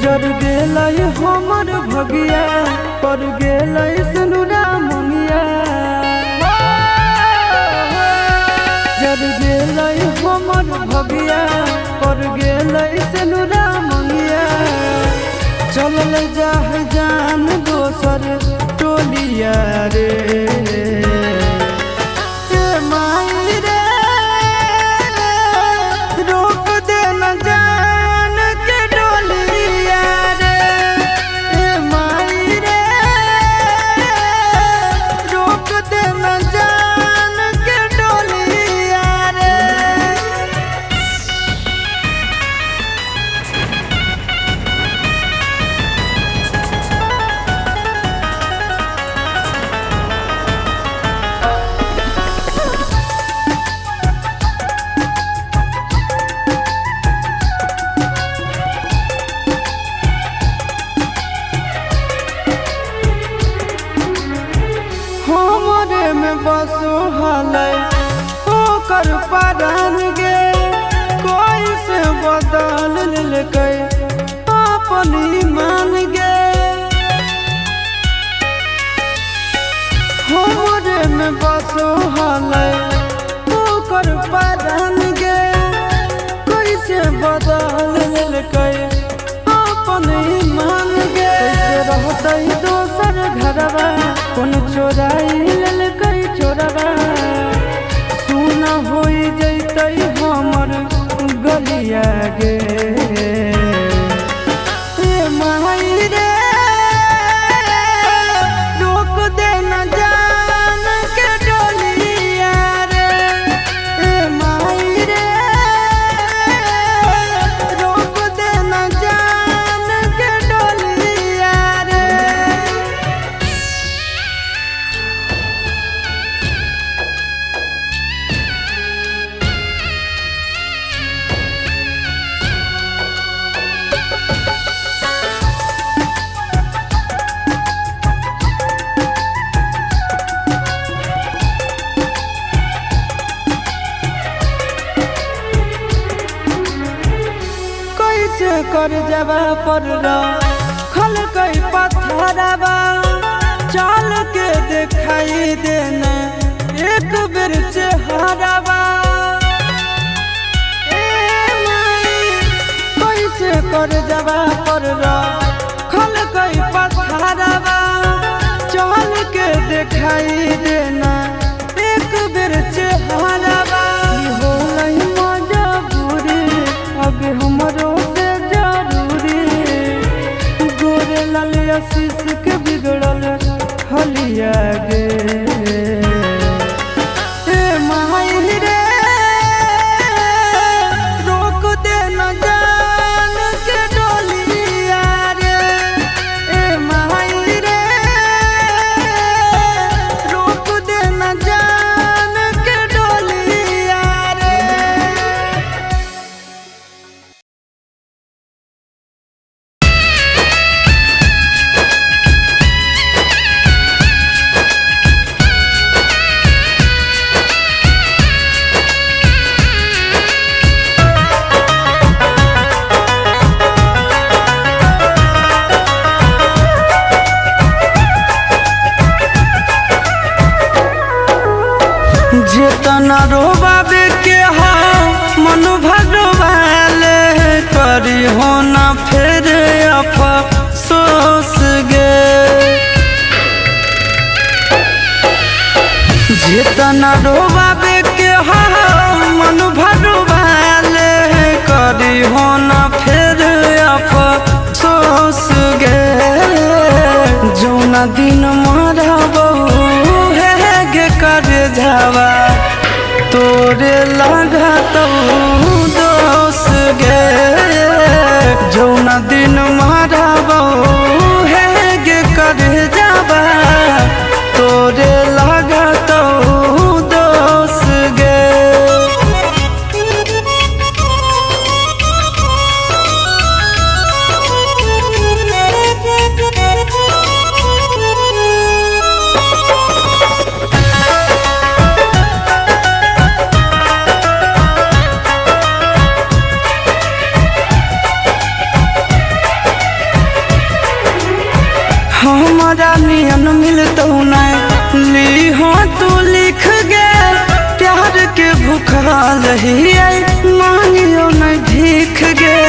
जर गेलै हमर भगिया पर गेलै सनुरा मंगिया। जर गेलै हमर भगिया पर गेलै सनुरा मंगिया। चलल जाह जान दोसर टोलिया रे बसो हलै ओकर परान गे। कोई से बदल लेलकै अपन ईमान गे। हमरे में बसो हलै ओकर परान गे। कोई से बदल लेलकै अपन ईमान गे। कैसे रहतै दोसर घरवा कौन चोराई लेलकै चोरवा। सुना हो जैतै हमर गलिया गे। माई रे रोक दे न जान के डोलिया रे। माई रे रोक दे न जान के डोलिया रे। कर जवा पर खल कई पत्थरवा। चल के दिखाई देना एक बेर चेहरवा। कैसे कर जवा पर खल कई पत्थरवा। चल के दिखाई देना एक बेर चेहरवा। होलै मजबूरी अब हमरो आशीष के बिगड़ल हलिया गे। माई रे रोक दे न जान के डोलिया रे। माई रे रोक दे न जान के डोलिया रे। जेतना रोबाबे के हो मन भगवाले करी हो ना फिर अफसोस गे। जेतना रोबाबे के हो मन भगवाले करी हो ना फिर अफसोस गे। जौना दिन मरबो गे कर जावा तोरे लागतौ दोष गे। जौना दिन मरबो गे कर जावा तोरे लागतौ दोष गे। भूखल हिया मांगियो न भीख गे।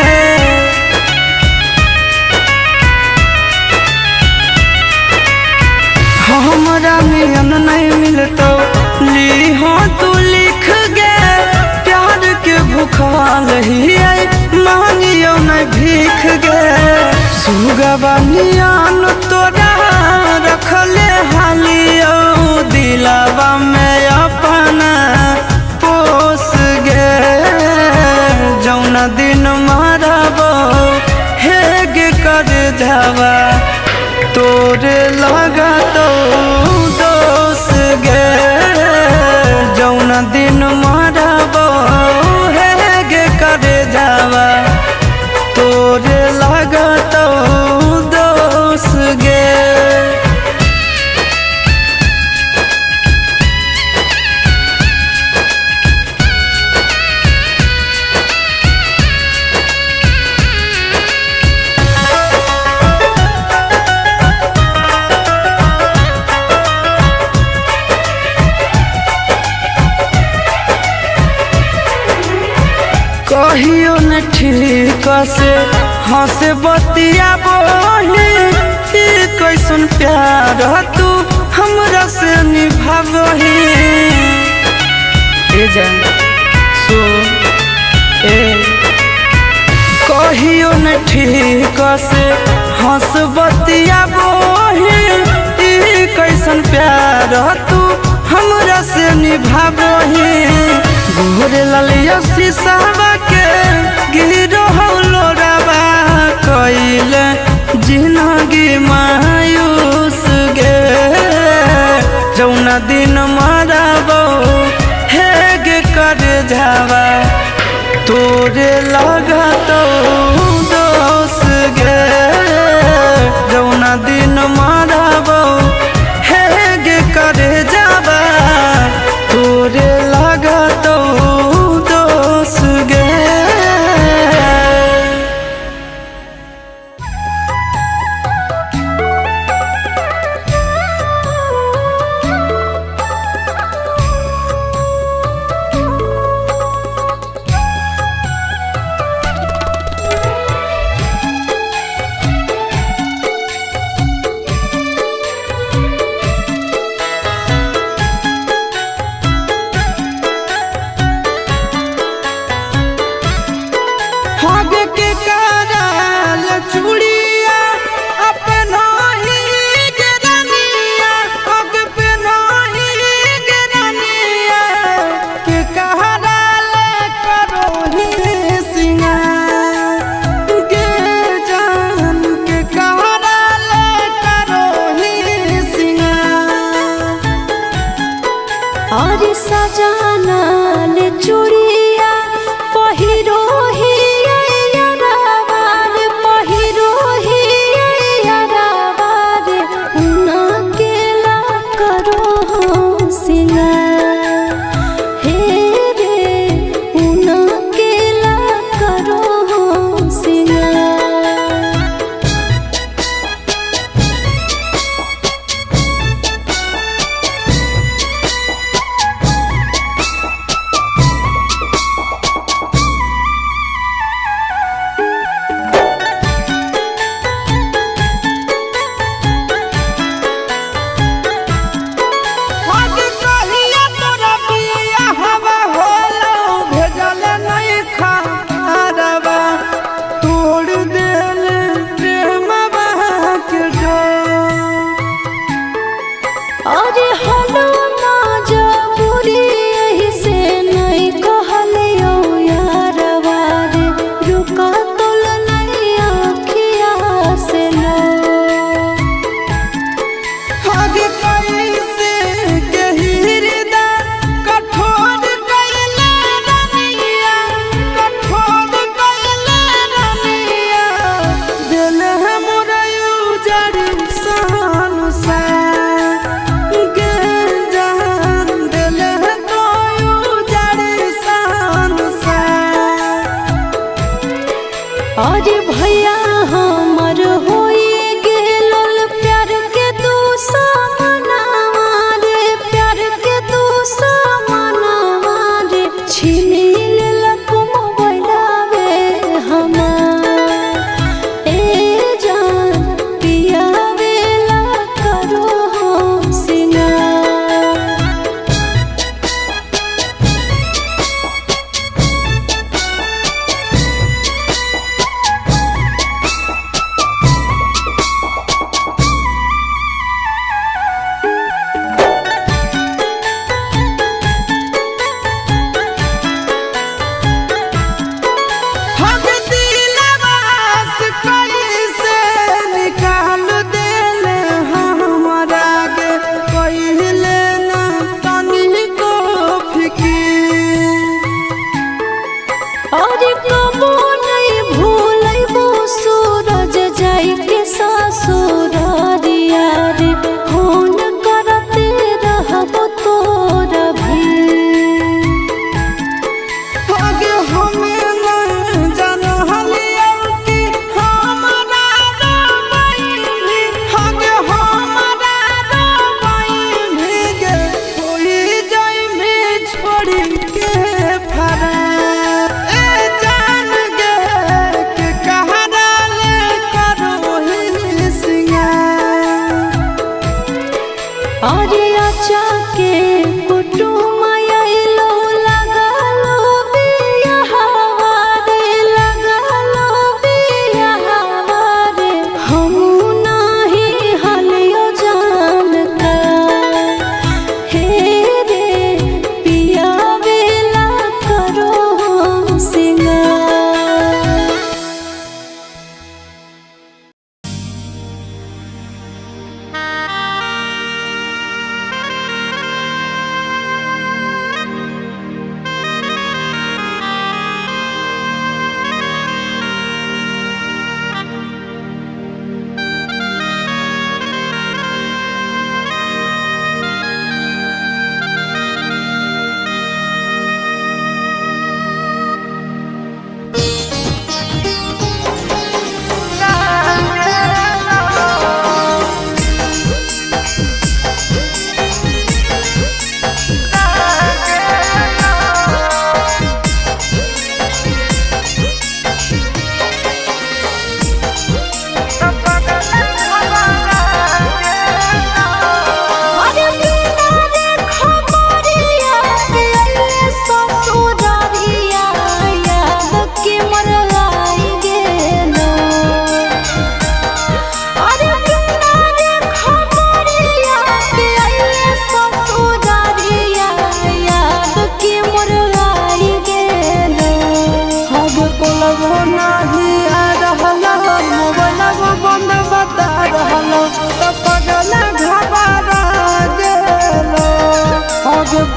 हमरा नियन नहीं मिलतो लीहो तू लिख गे। प्यार के भूखल हिया मांगियो न भीख गे। सुगवा नियन तोरा रखले हालियो दिलवा में अपना पोस गे। जौन दिन मारबो हेग कर जावा तोरे लगा तो दोस गे। जौन दिन मारबो हेग कर जावा तोरे लगा तो दोस गे। कहियो न ठीक से हंसे बतिया बोली कैसन प्यार तू हमरा से निभावही। ए जान सो ए कहियो न ठीक से हंस बतिया बोली कैसन प्यार तू हमरा से निभावही। गोरे ललिया शीशावा के गिरो लोरावा कइल जिंदगी मायूस गे। जौन दिन मारबो हेग कर जावा तोरे लगा तो दोस गे। जौन दिन मारबो हेग कर जावा तोरे लगा तो दोस गे। और सजाना ले चूड़िया पहिरो ही यारावार पहिरो ही यारावार उना केला करो हो सिंगार हे रे उना केला करो हो सिंगार।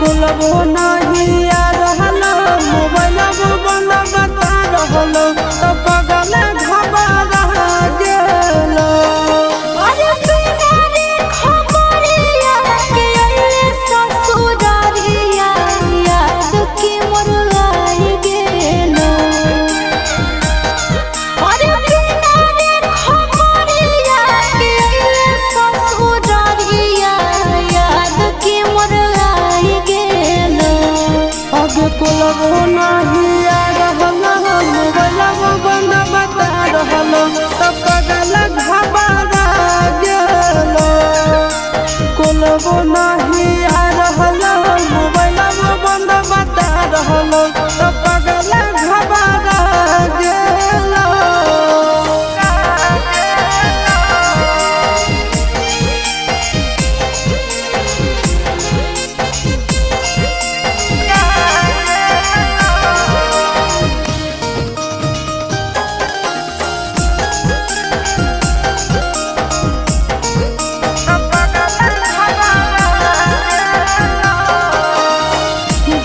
कोलबो नहीं आ रहलो मोबाइल बंद बता रहलो तो पगल घबरा गेलो। अरे बिना रे खबरिया के अइले ससुरारिया याद की मोर आई गेलो। अरे बिना रे खबरिया के अइले ससुरारिया याद की मोर आई गेलो। अब कोलबो नहीं आ रहलो मोबाइल बंद बता रहलो तो पगल घबरा गेलो। कोलबो नहीं आ रहलो मोबाइल बंद बता रहलो तो पगल घबरा गेलो।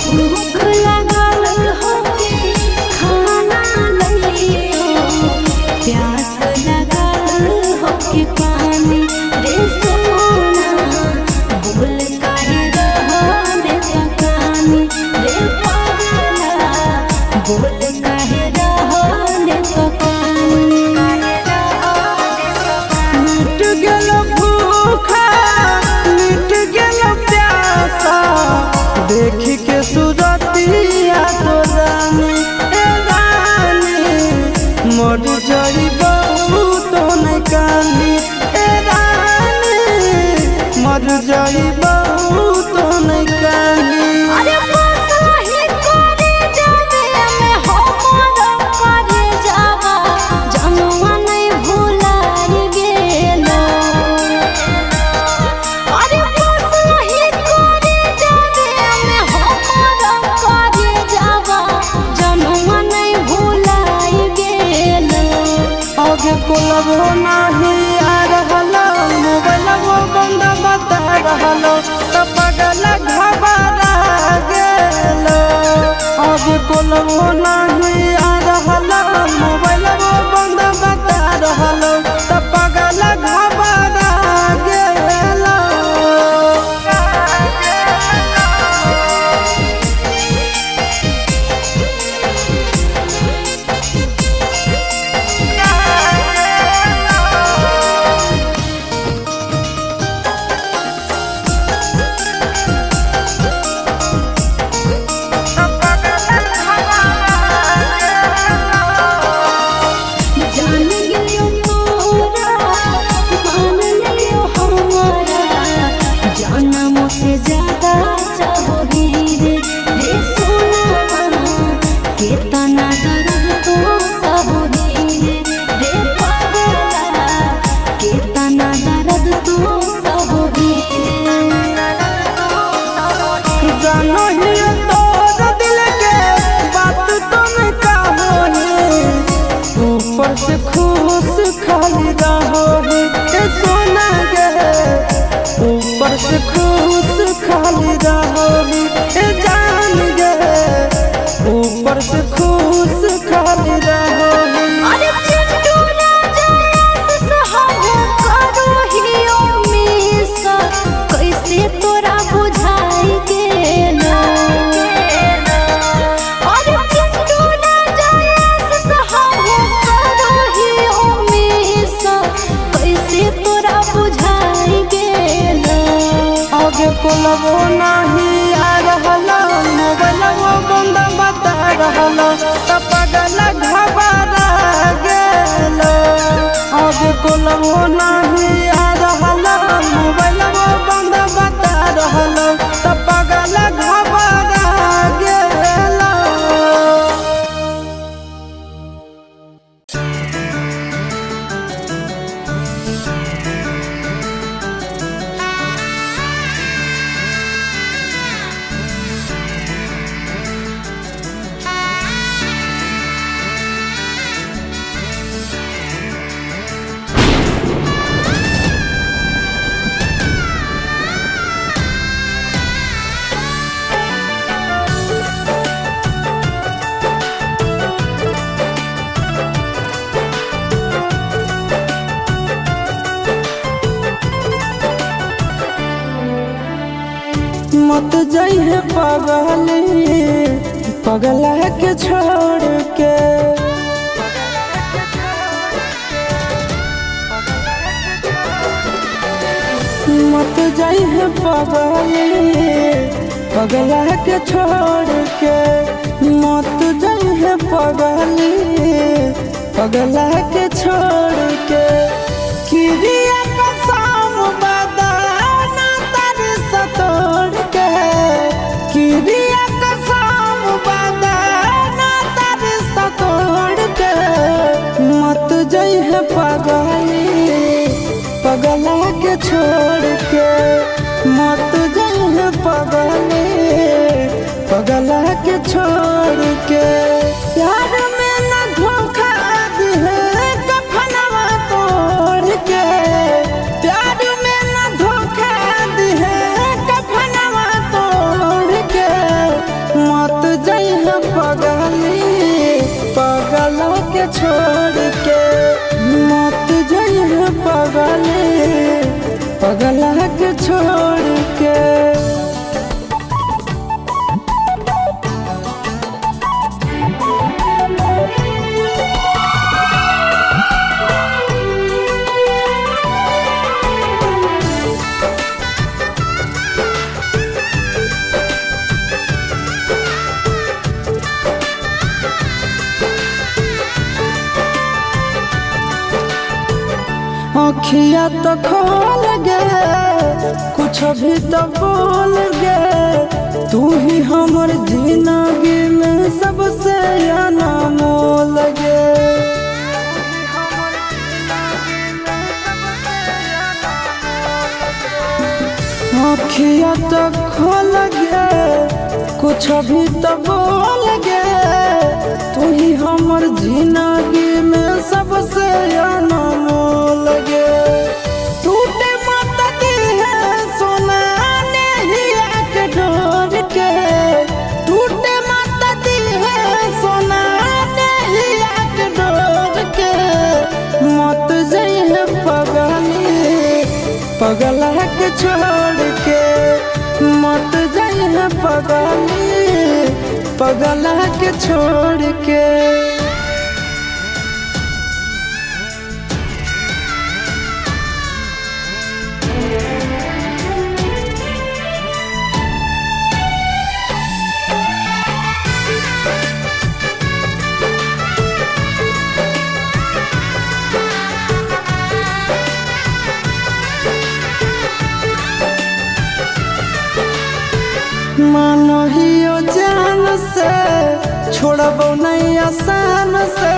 भूख लगल होके खाना लइयो, प्यास लगल होके पानी रे सोना। बोल काहे रहले तकानी रे पागला, बोल काहे रहले तकानी। मिट गेलो भूखा मिट गेलो प्यासा देख के सूरतिया तो रानी ए रानी मर जाइबो तो नहीं कानी ए रानी मर जाइबो तो नहीं कानी। अरे बसही करे जावे में हमर करे जावा जनुआ नहीं भुलाई गेलो। अरे बसही करे जावे में हमर करे जावा जनुआ नहीं भुलाई गेलो। आगे कोलबो नहीं आ रहलो मोबाइल बंद बता रहलो तो पगल घबरा गेलो। आगे कोलबो नहीं आ रहलो मोबाइल बंद बता रहलो तो पगल घबरा गेलो। जान गेलियो तोरा मान लियो हमारा, जनम से ज्यादा चाहोगी रे सोना। केतना दर्द तो सहोगी रे पागला, केतना दर्द तो सहोगी। जानो ही तोर दिल के बात तुम कहो ऊपर से खुश खाली रहो ए सोना गे ऊपर से खुश खाली रहो ए जान गे ऊपर से खुश खाली रहो। अरे चिंटू राजा सहब करो हियो मिसा, कैसे तोरा बुझाई गेलो। अरे चिंटू राजा सहब करो हियो मिसा, कैसे तोरा बुझाई गेलो। आगे कोलबो नहीं आ रहलो मोबाइल बंद बता रहलो तो पगल घबरा गेलो। आगे कोलबो नहीं आ रहलो मोबाइल बंद बता रहलो तो पगल घबरा गेलो। जाइए पगला के छोड़ के। मत जाइए पगला के छोड़ के। मत जाइए पगला के छोड़ के। किरिया कसम बदाना तारी सतोड़ के। किरिया कसम बदाना तारी सतोड़ के। मत जाइए पगला के छोड़ के। मत जाइए पगला के छोड़ के। प्यार में न धोखा दिहे कफनवा तोड़ के। प्यार में न धोखा दिहे कफनवा तोड़ के। मत जाइए पगला के छोड़ के। मत जाइए पगला के छोड़ के। अखिया तो खोल गे कुछ भी तो बोल गे। तू ही हमर जिंदगी में सबसे अनमोल गे। अखिया तो खोल गे कुछ भी तो बोल गे। तू ही हमर जिंदगी में सबसे अनमोल गे। टूटे मत दिहे सोना नेहिया के डोर के। टूटे मत दिहे सोना नेहिया के डोर के। मत जाइए पगला के छोड़ के। मत जाइए पगला के छोड़ के। मानहियो जान से छोड़बो नहीं आसान से।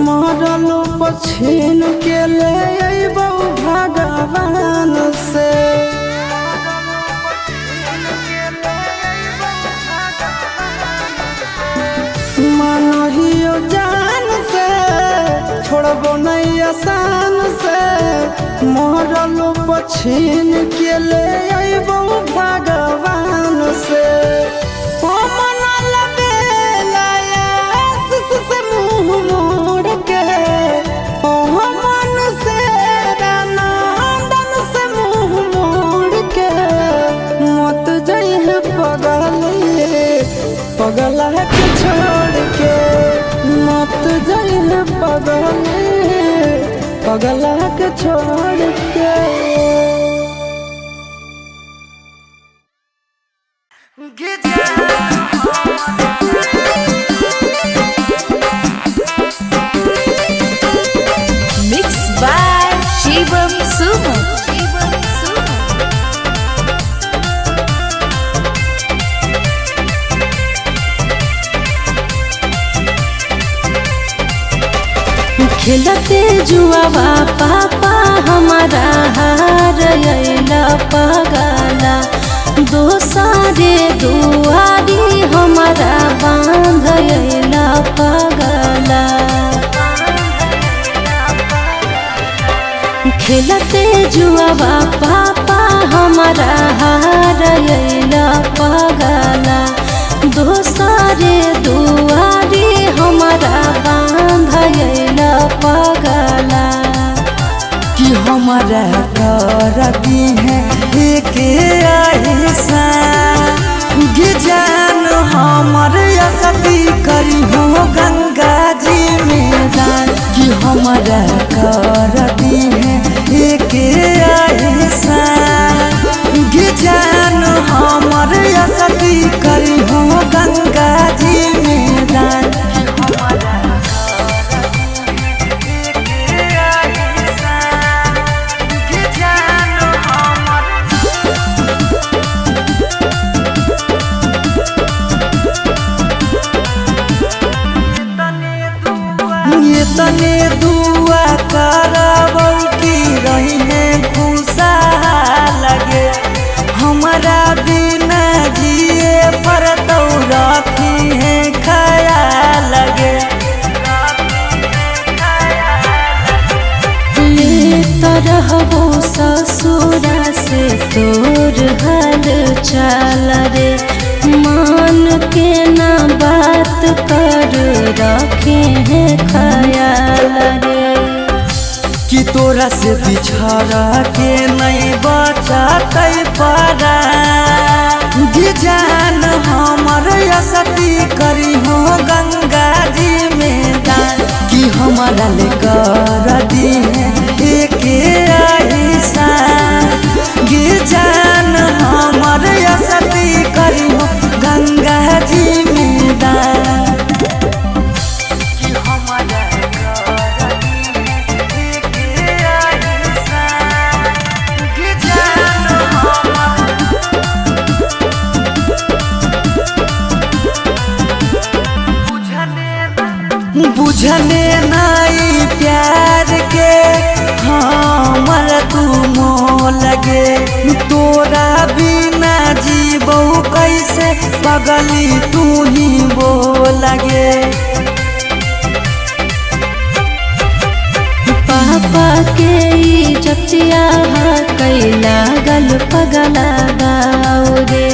मरलो पछीन के ले अइबो भगवान से। मानहियो जान से छोड़बो नहीं आसान से। मरलो पछीन के ले अइबो भगवान से। से मुँह मोड़ के। मन से नंदन से मुँह मोड़ के। मत जाइए पगला के छोड़ के। मत जाइए पगला के छोड़ के। मिक्स बाय शिवम सुमन। खेलते जुआवा पापा हमारा हार अइला पगला। दोसारे दुआरी हमारा बांध अइला पगला। खेलते जुआवा पापा हमारा हार अइला पगला। दोसारे दुआरी हमारा बांध अइला पगला। कि हम हमारा करती है एक ऐसा गे जान हमर असती करी हो गंगा जी में दान कि हमारा करती है एक ऐसा गे जान हमर असती करी हो गंगा जी में दान तने दुआ करबौ की रही खुशहाल लगे हमारा बिना जिए पर तो रखी है ख्याल लगे ले तरहबो ससुरा से तोर हाल चाल रे मान के ना बात कर रखे हैं ख्याल रे कि तोरा से बिछड़ के नहीं बचतै परा गे जान हमर असती करी हो गंगा जी में दान कि हमारा ले कर दी एक ऐसा गे जान हमर असती करी हो गंगा जी में दान बुझने नहीं प्यार के हमर तू मोह लगे तोरा बिना जीबो कैसे पगली तू ही वो लगे पापा के इज्जतिया कैला गल पगला गाओ रे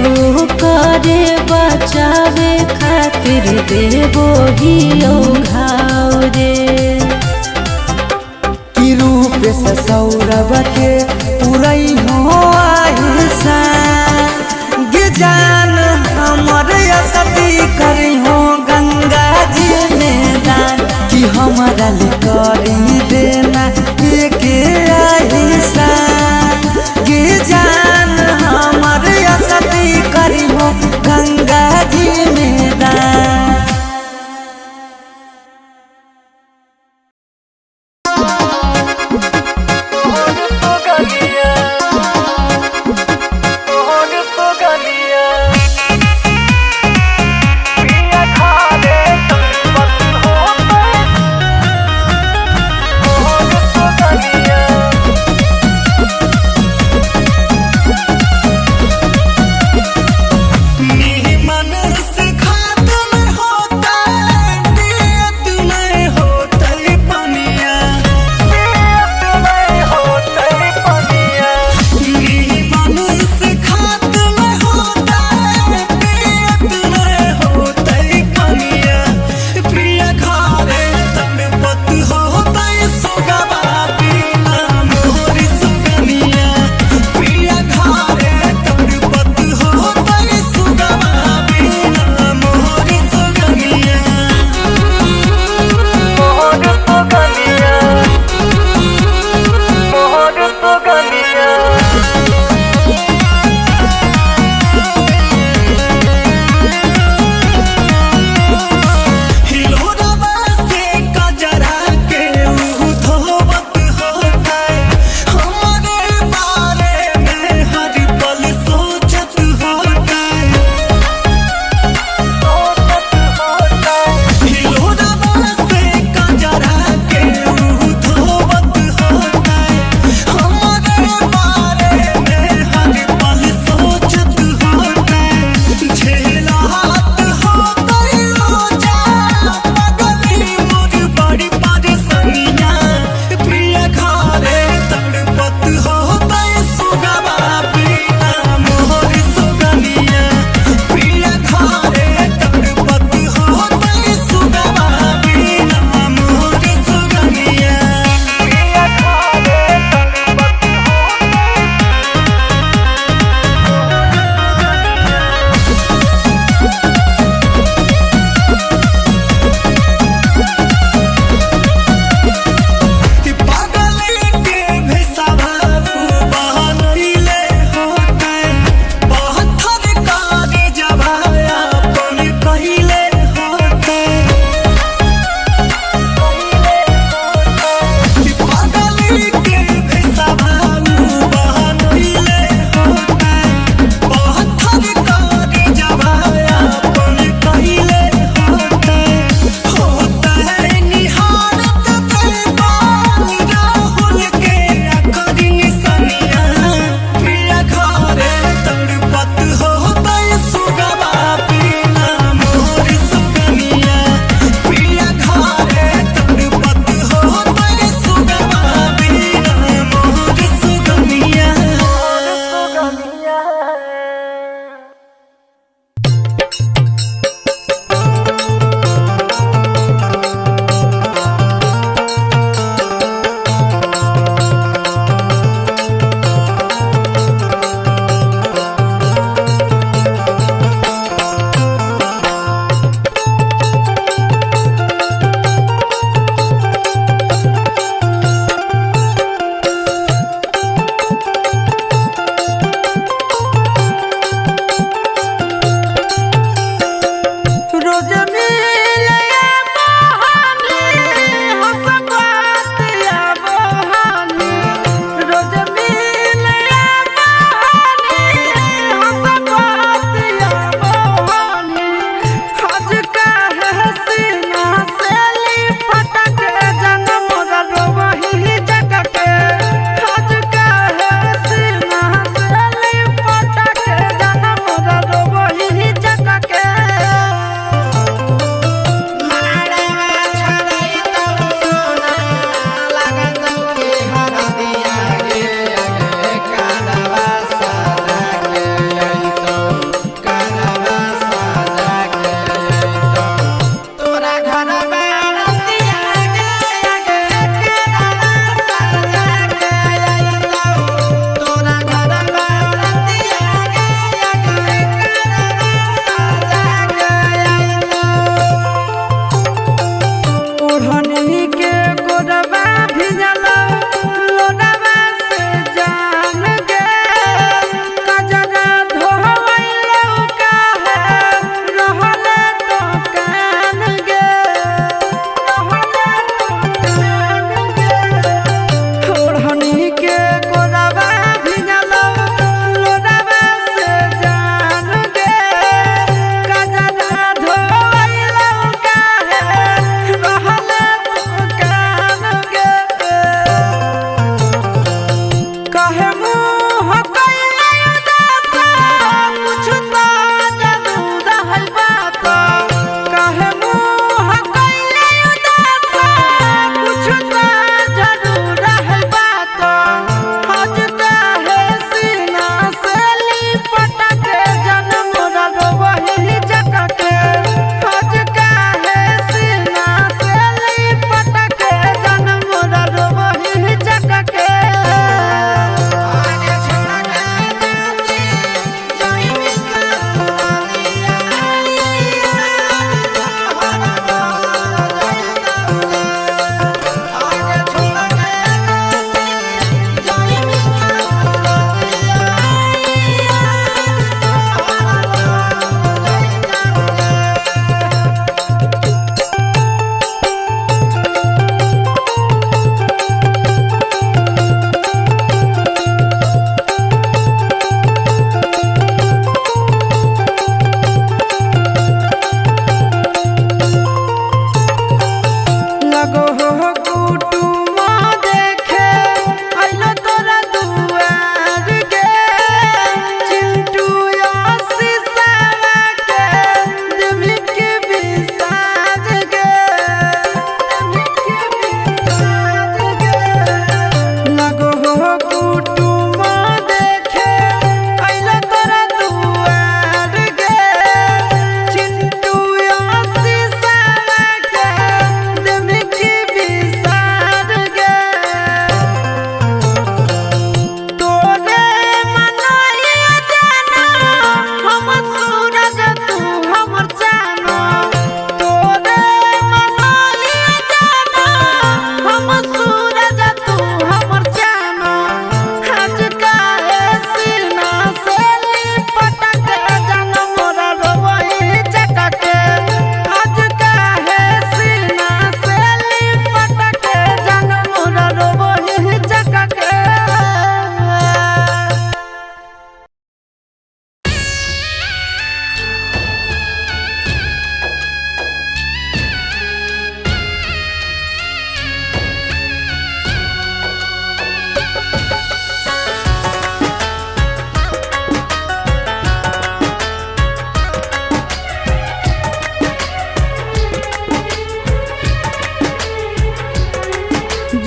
वो करे बचावे खातिर देवो ही घाव रे कि रूप से सौरभ के पुरई हो आहिसा गे जान हमर असती करी हो गंगा जी में दान कि हमारा ले करी देना एक ऐसा गे जान हमर असती करी हो गंगा जी में दान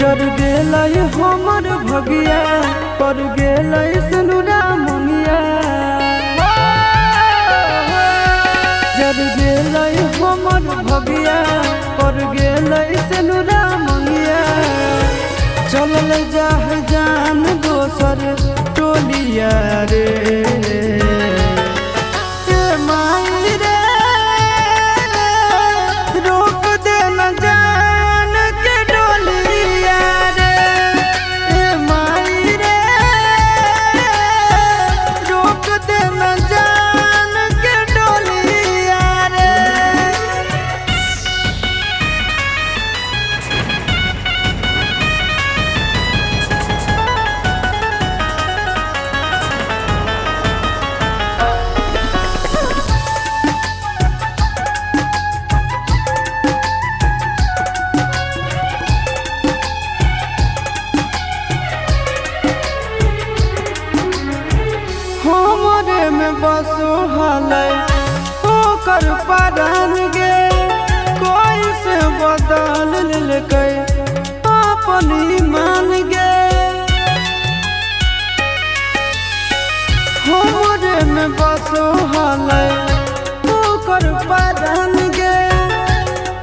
जर गेलै हमर भगिया पर गेलै सनुरा मनिया जर गेलै हमर भगिया पर गेलै सनुरा मनिया चलल जाह जान दोसर टोलिया रे माई रे रोक दे न जान के डोलिया रे माई रे रोक दे न जान के डोलिया रे। हमरे में बसो हलै ओकर परान गे कोई से बदल लेकै अपन ईमान गे हमरे में बसो हलै ओकर परान गे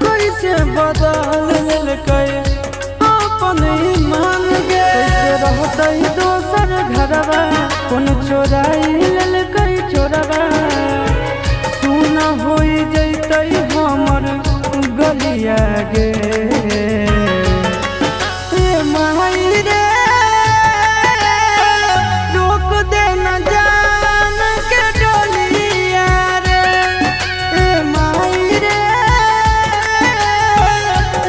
कोई से बदल लेकै अपन ईमान गे कैसे रहतै दोसर घरवा कौन चोराई ललकै चोरवा सुना होई जैतै हमर गलिया गे माई रे रोक दे न जान के डोलिया रे माई रे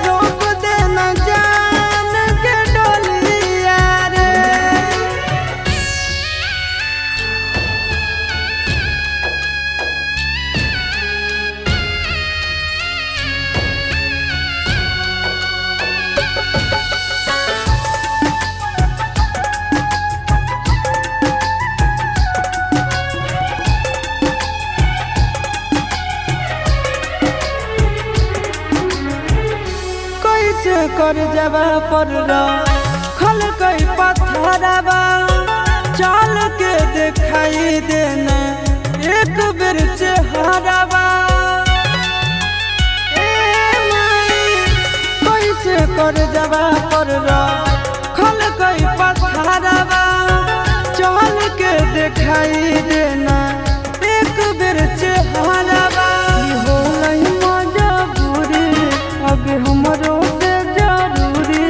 रोक दे न जान के डोलिया रे। कैसे कर जबा पर खल कई पत्थरवा चल के दिखाई देना एक बेर चेहरवा कैसे कर जबा पर खल कई पत्थरवा चल के दिखाई देना एक बेर चेहरवा होलै मजबूरी अब हमरो से जरूरी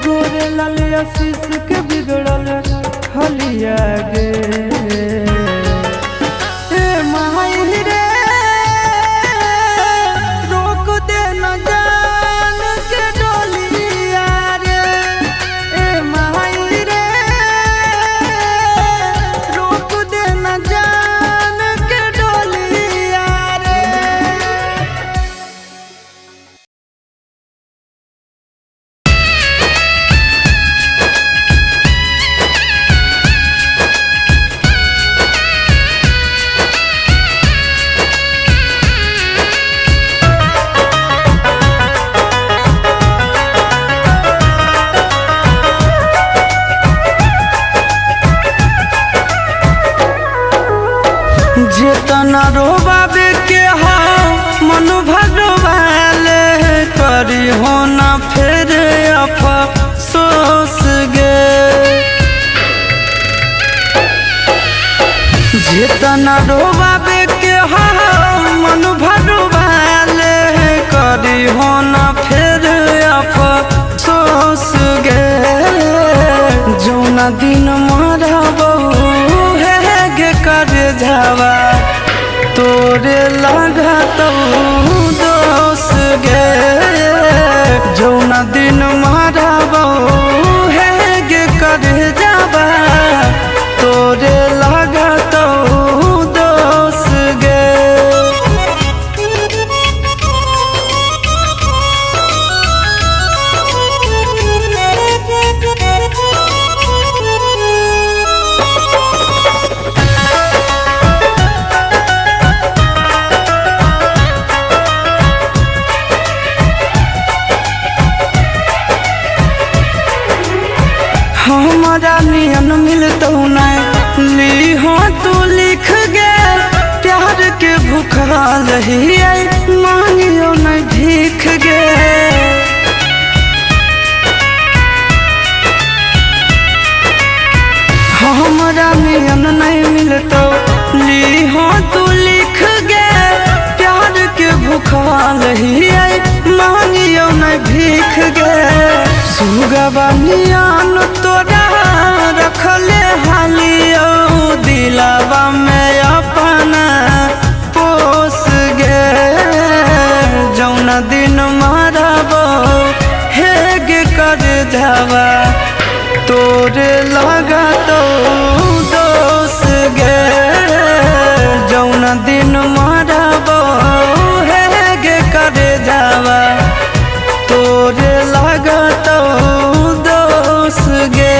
गोरे लाल आशीष के बिगड़ल हलिया गे माई रे रोक दे न जान के डोलिया रे माई रे रोक दे न जान के डोलिया रे। जेतना रोबाबे के हो मन भगवाले करी हो ना फिर अफसोस गे जेतना रोबाबे के हो मन भगवाले करी हो ना फिर अफसोस गे जौना दिन मरबू है गे कर जावा तोरे लगा तो दोस गे जौना दिन मरबू है गे कर जावा तोरे लगा तो दोस गे। ही मांगियो न भीख गे। हमरा नियन नहीं मिलतो ली हो तू लिख गे। प्यार के भूखाल ही मांगियो न भीख गे। सुगवा नियन तोरा रखले हालियो दिलावा में अपना पोस गे। जौन दिन मारबो हेग कर जावा तोरे लगा तो दोस गे। जौन दिन मारबो हेग कर जावा तोरे लगा तो दोस गे।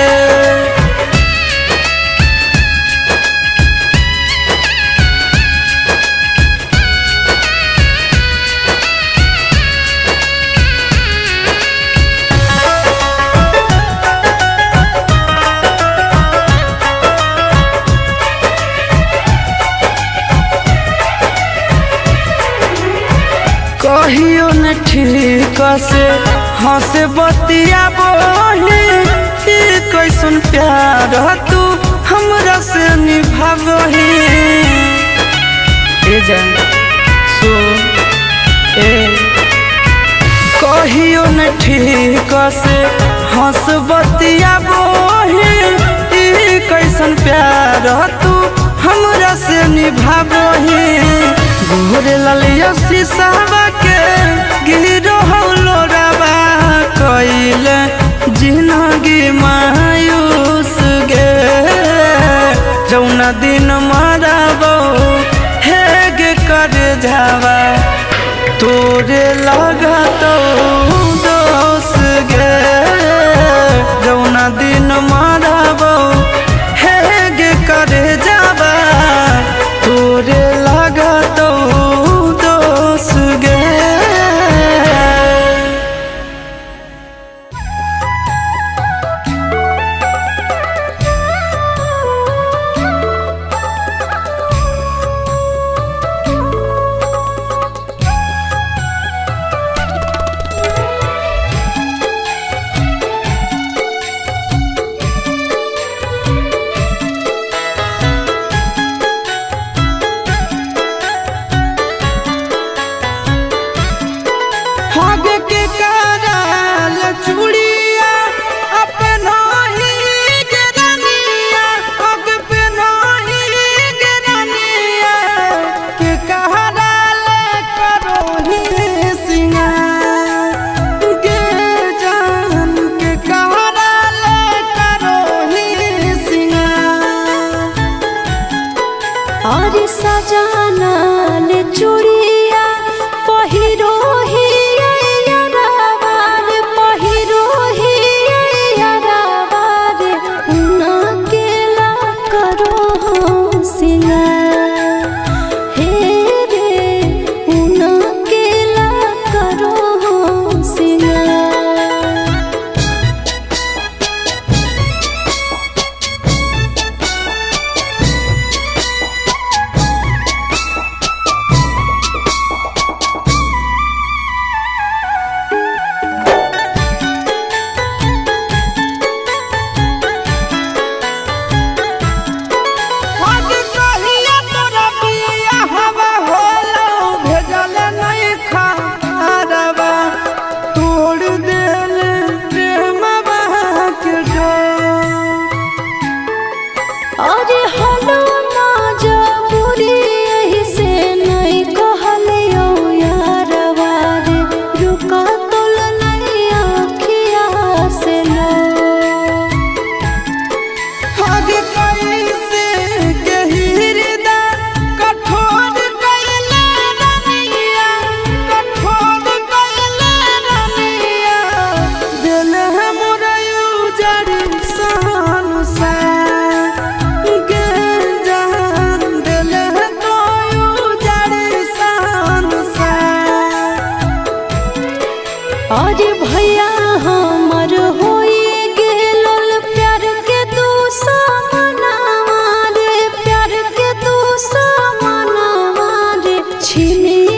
कहियो न ठीक से हंसे बतिया बोली। कैसन प्यार तू हमरा से निभावही। ए जान सो ए कहियो न ठीक से हंस बतिया बोली। कैसन प्यार तू हमरा से निभावही। गोरे ललिया शीशावा के गिरो लोरावा कइल जिंदगी मायूस गे। जौन दिन मरबो हेग कर जावा तोरे लगा तो दोस गे। जौन दिन मरबो हेग कर जावा तोरे लगा तो दोस गे। आगे के कराल चूड़िया अपना ही गिरनिया। आगे पे नहीं गिरनिया के कराल करो ही सिंगार के। जान के कराल करो ही सिंगार। और सजाना ले चूड़िया पहिरो ही यारावार। पहिरो ही यारावार उना केला करो हो सिंगार। हे रे उना केला करो हो सिंगार। अरे हलो मजबूरी यही से नहीं कहलियो यारवा रे। रुका तोल नहीं आँखिया से लो। आगे कैसे के हृदय कठोर कैले रनिया। कठोर कैले रनिया दिल है मोरा उजड़ सान सा। अरे भैया हमर होई गेल प्यार के तू समानवा रे। प्यार के तू समानवा रे। छिनी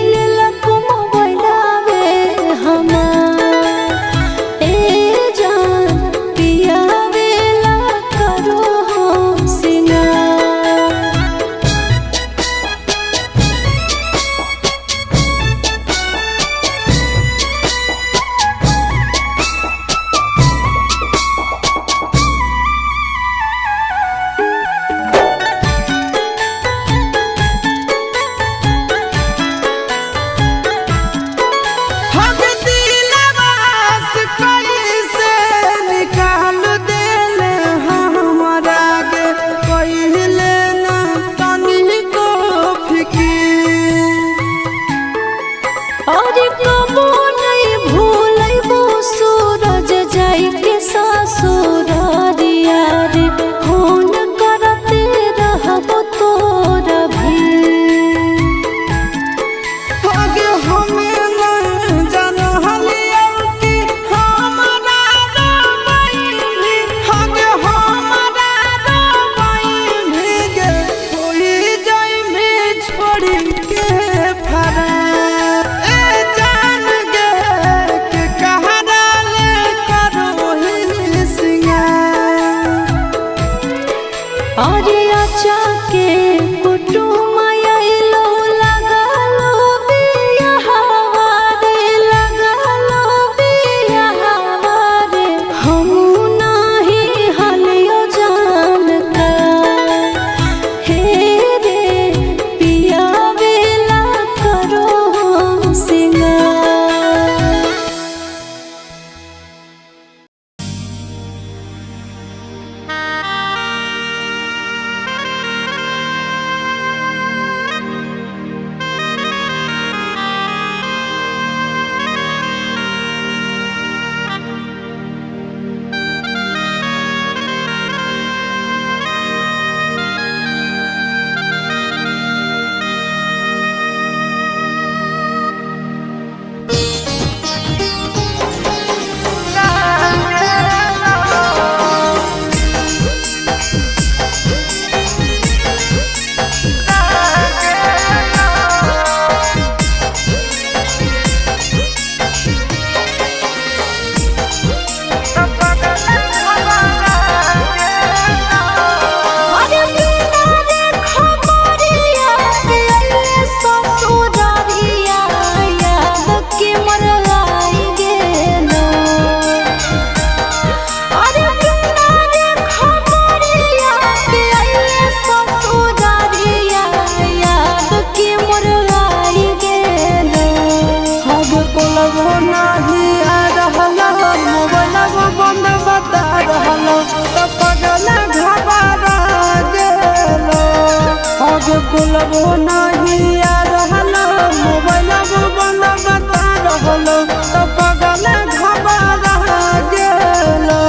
आगे कुलबो नहीं आ रहलो मोबाइल बंद बता रहलो तो पगल घबरा गेलो।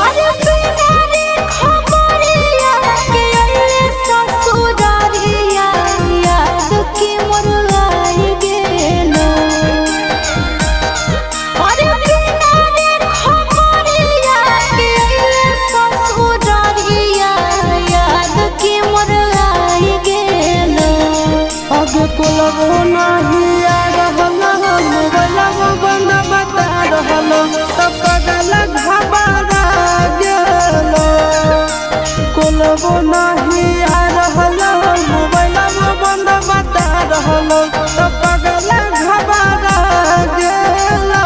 अरे बिना रे खबरिया के अइले ससुरारिया याद के मोर आई गेलो। अरे बिना रे खबरिया के अइले ससुरारिया याद के मोर आई गेलो। आगे कुलबो नहीं आ रहलो मोबाइल बंद बता रहलो तो पगल घबरा गेलो। कुलबो नहीं आ रहलो मोबाइल बंद बता रहलो तो पगल घबरा गेलो।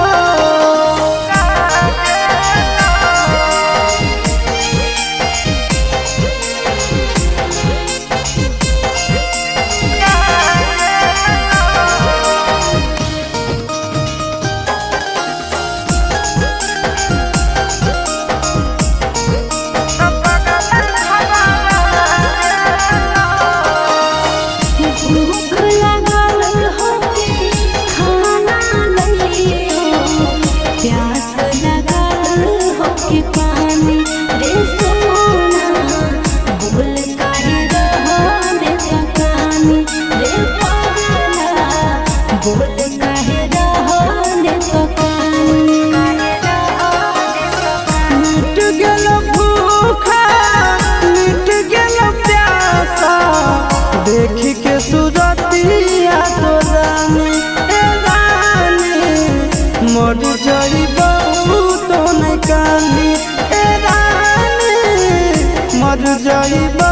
भूख लागल होके खाना लइयो, प्यास लागल होके पानी रे सोना। बोल काहे रहले कहानी रे पगला, बोल काहे रहले कहानी। मिट गेल भूखा मिट गेल प्यासा देख के सुरतिया तो रानी ए रानी मर जाइबो तो नहीं कानी ए रानी मर जाइबो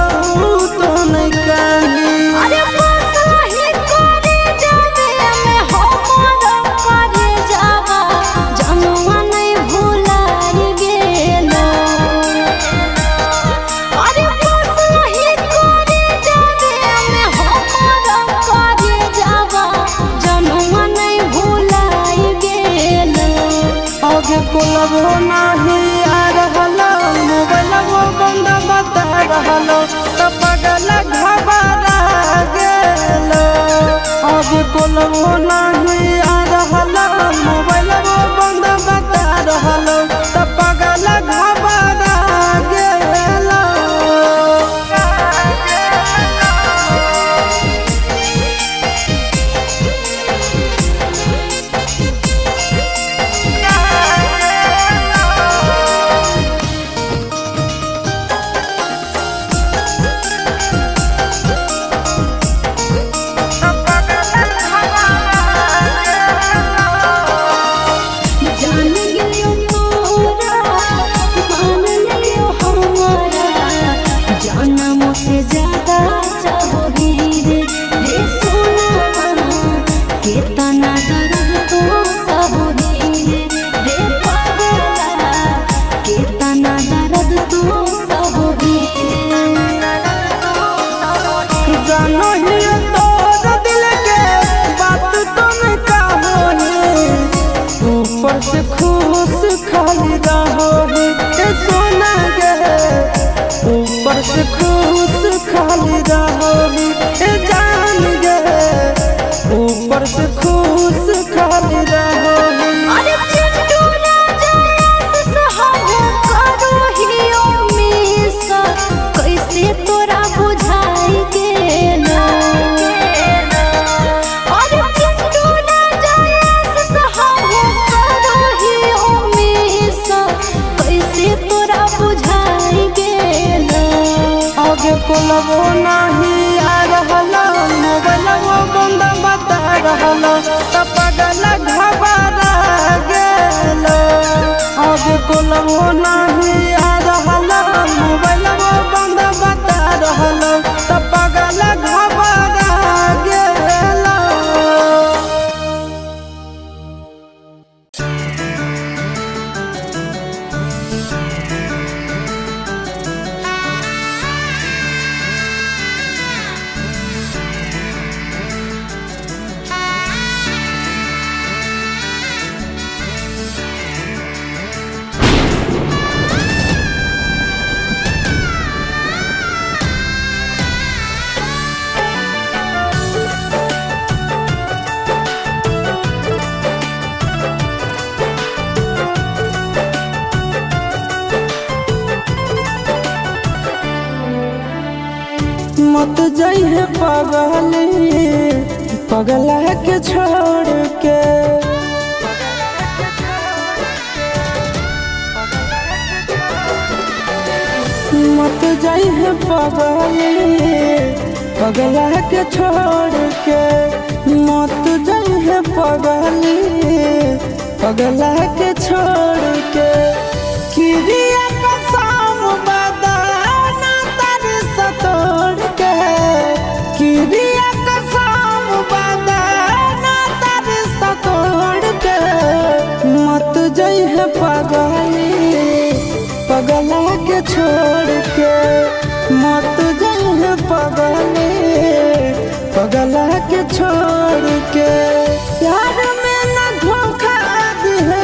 तो नहीं कानी। अरे बसाही करे जावे में हमर करे जावा जनवा नहीं भुलाई गेलो। अरे बसाही करे जावे में हमर करे जावा जनवा नहीं भुलाई गेलो। आगे कुलबो नहीं आ रहलो मोबाइल बंद बता रहलो तो पगल घबरा गेलो। आगे कुलबो नहीं आ रहलो मोबाइल बंद बता रहलो तो पगल घबरा गेलो। जान गेलियो तोरा मान लियो हमारा, जनम से ज्यादा चाहोगी रे सोना। कितना दर्द तो सहोगी रे पगला, कितना दर्द तो सहोगी। जानो ही तोर दिल के बात तुम कहो ऊपर से खुश खाली रहो ए सोना गे ऊपर से खुश खाली रहो ए जान गे ऊपर से खुश खाली रहो। अरे चिंटू राजा सहब करो हियो मिस, कैसे तोरा बुझाई गेलो। अरे चिंटू राजा सहब करो हियो मिस, कैसे तोरा बुझाई गेलो। आगे कुलबो नहीं आ रहलो मोबाइल बंद बता रहलो तो पगल घबरा गेलो। आगे कुलबो नहीं आ रहलो मोबाइल बंद बता रहलो तो पगल घबरा गेलो। मत जाइए पगला के छोड़ के। मत जाइए पगला के छोड़ के। मत जाइए पगला के छोड़ के। किरिया कसम बदाना तारी सतोड़ के। किरिया कसम बदाना तारी सतोड़ के। मत जाइए पगला के छोड़ के। मत जाइए पगला के छोड़ के। प्यार में न धोखा दिए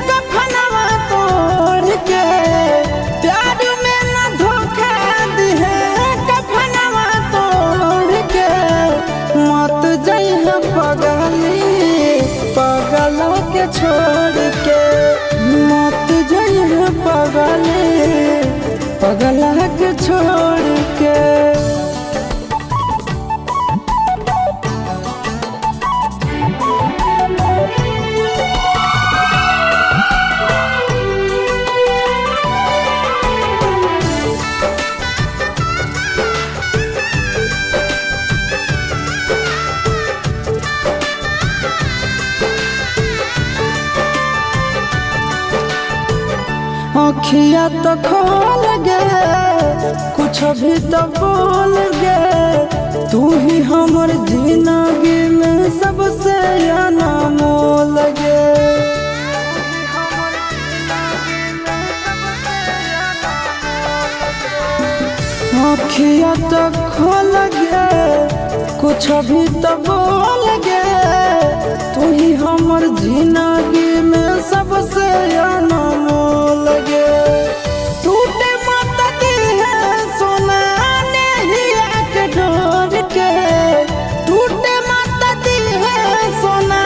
कफनवा तोड़ के। प्यार में न धोखा दिए कफनवा तोड़ के। मत जाइए पगला के छोड़ के। मत जाइए पगला के छोड़ के। अखिया तो खोल गे कुछ भी तो बोल गे। तू ही हमर जिंदगी में सबसे अनमोल गे। अखिया तो खोल गे कुछ भी तो बोल गे। तू ही हमर जिंदगी में सबसे अनमोल गे। टूटे मत दिए सोना नेहिया के डोर के। टूटे मत दिए सोना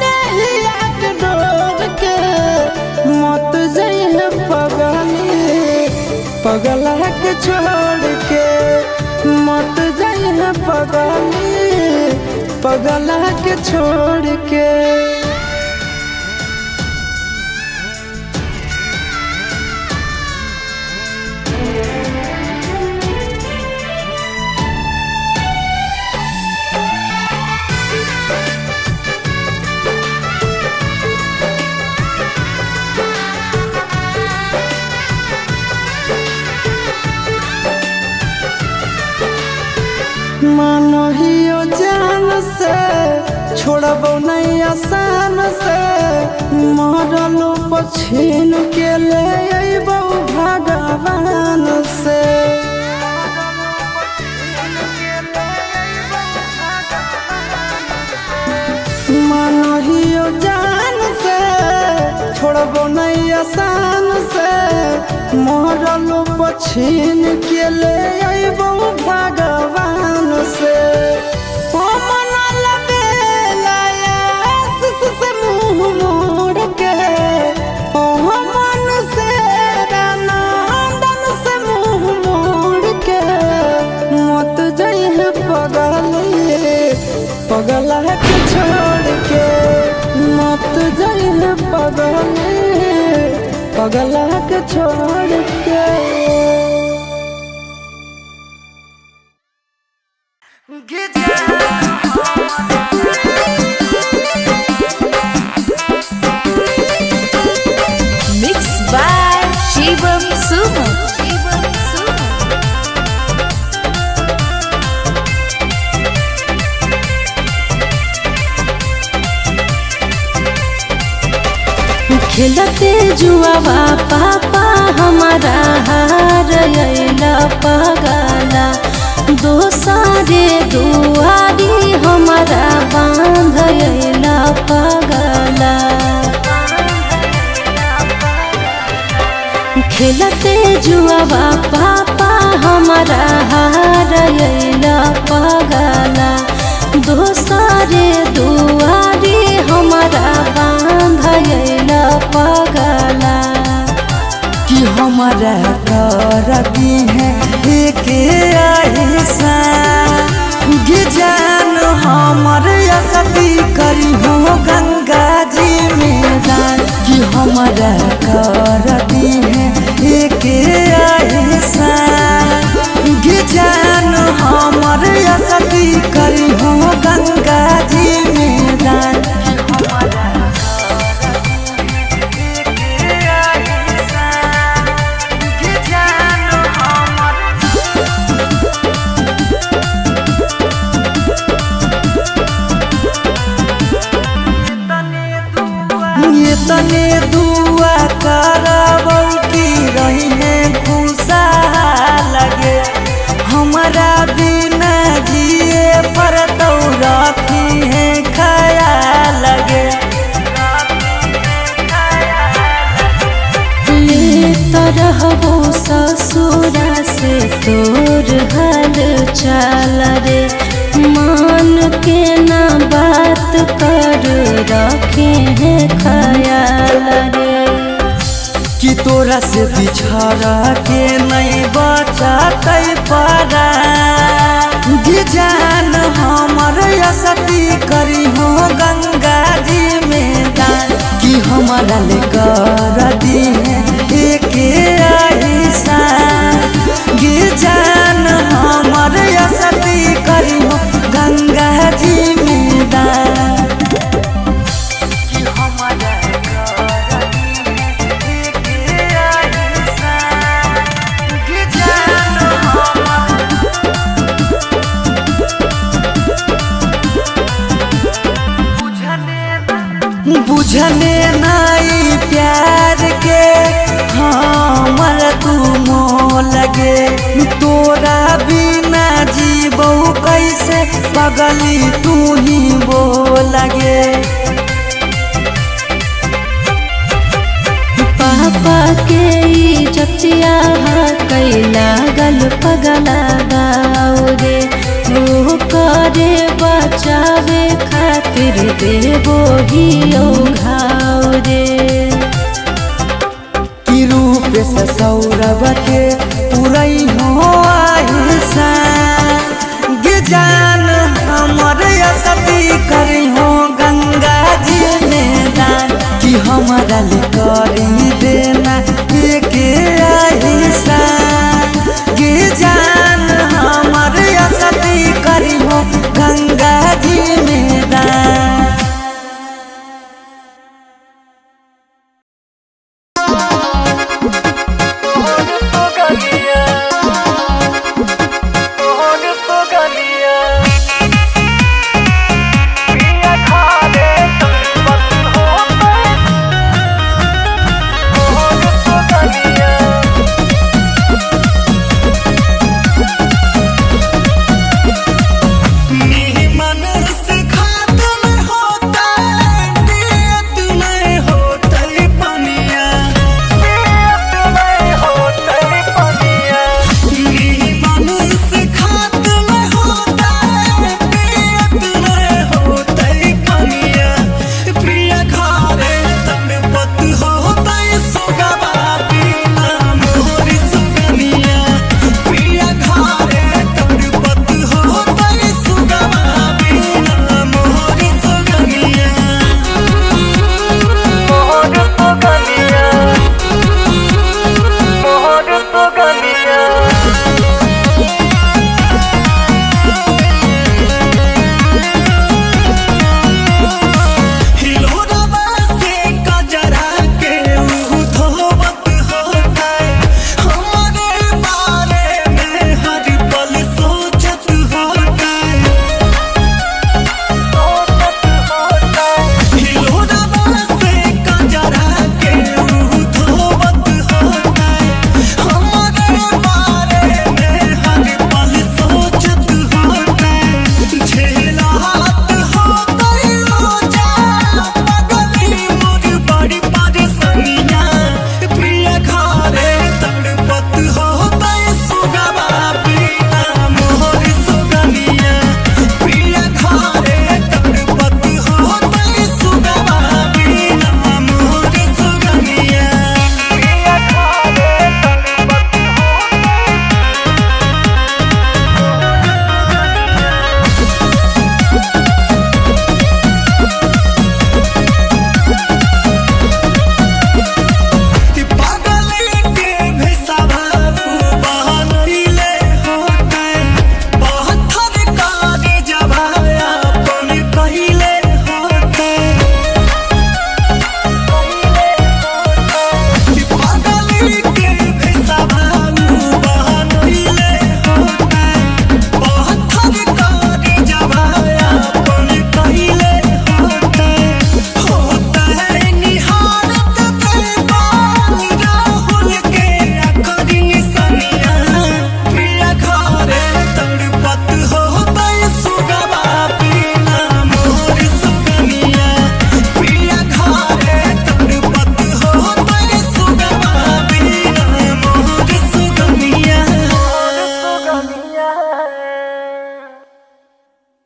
नेहिया के डोर के। मत जाइए पगला के छोड़ के। मत जाइए पगला के छोड़ के। मानहियो जान से छोड़बो नहीं आसान से। मरलो पछीन के ले अइबो भगवान से। मानहियो जान से छोड़बो नहीं आसान से। मरलो पछीन के ले अइबो भगवान से। से मुँह मोड़ के मन से रानंदन से मुँह मोड़ के। मत जाइए पगला के छोड़ के। मत जाइए पगला के छोड़ के। Mixed by Shivam Sumo. खेलते जुआवा पापा हमारा हार अइला पगला। दोसारे दुआरी हमारा बांध अइला पगला। खेलते जुआवा पापा हमारा हार अइला पगला। दोसारे दुआरी हमारा बांध अइला पगला। कि हमारा कर दी है एक आहिसा। तने दुआ करबौ कि रहिने खुशहाल लगे हमारा बिना जिए पर तो रखी है ख्याल लगे ले तो रहबो ससुरा से तोर हाल चाल रे मान के ना बात कर रखे हैं ख्याल रे कि तोरा से बिछड़ा के नहीं बचाते पारा गे जान हमर असती करी हो गंगा जी में दान कि हमारा ले कर दी एक ऐसा गे जान हमर असती करी हो गंगा जी में दान कि हमारा बुझने नाई प्यार के हमर तू मोह लगे तोरा बिना जीबो कैसे पगली तू ही वो लगे पापा के इज्जतिया कैला गल पगला गाओ रे वो करे बचावे खातिर देवो ही घाव रे कि रूप से सौरभ के पुरई हो आहिसा गे जान हमर असती करी हो गंगा जी में दान कि हमारा ले करी